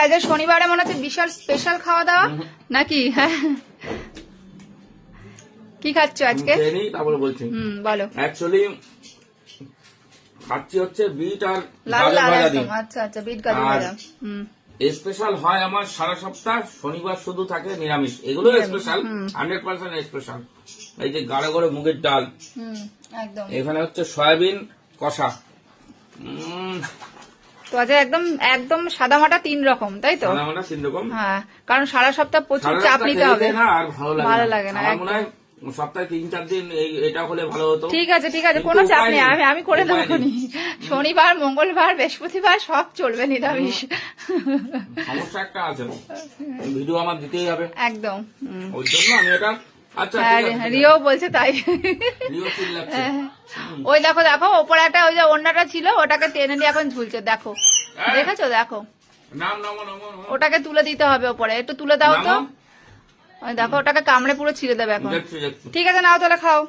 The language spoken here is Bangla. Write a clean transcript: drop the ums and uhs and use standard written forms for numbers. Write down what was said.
আজ শনিবারে মনে হচ্ছে বিশাল স্পেশাল খাওয়া দাওয়া নাকি? হ্যাঁ, কি খাচ্ছ আজকে? তারপরে বলছি। বলো। অ্যাকচুয়ালি খাচ্ছি হচ্ছে বিট আর লাল গাজর ভাজা দিয়ে। আচ্ছা আচ্ছা, বিট গাজর ভাজা। স্পেশাল হয় আমার সারা সপ্তাহ, শনিবার শুধু থাকে নিরামিষ। এগুলো স্পেশাল, 100% স্পেশাল। এই যে গাঢ় গাঢ় মুগের ডাল, একদম। এখানে হচ্ছে সয়াবিন কষা। তো আজ একদম একদম সাদা মাটা 3 রকম, তাই তো? সাদা মাটা 3 রকম। হ্যাঁ, কারণ সারা সপ্তাহ প্রচুর চাপ নিতে হবে না, আর ভালো লাগে না। আমার মনে হয় সপ্তাহে 3-4 দিন এটা হলে ভালো হতো। ঠিক আছে ঠিক আছে, কোনো চাপ নেই, আমি করে দেবো। শনিবার, মঙ্গলবার, বৃহস্পতিবার সব চলবে নিরামিষ। সমস্যা একটা আছে, ভিডিও আমার দিতেই হবে একদম, ওই জন্য আমি এটা। আচ্ছা, রিও বলছে তাই। রিও চিল্লাচ্ছে। ওই দেখো দেখো, ওপরে একটা ওই যে ওড়নাটা ছিল, ওটাকে টেনে নিয়ে এখন ঝুলছে, দেখো, দেখেছো? দেখো, ওটাকে তুলে দিতে হবে ওপরে, একটু তুলে দাও তো। দেখো, ওটাকে কামড়ে পুরো ছিঁড়ে দেবে এখন। ঠিক আছে, নাও তাহলে খাও।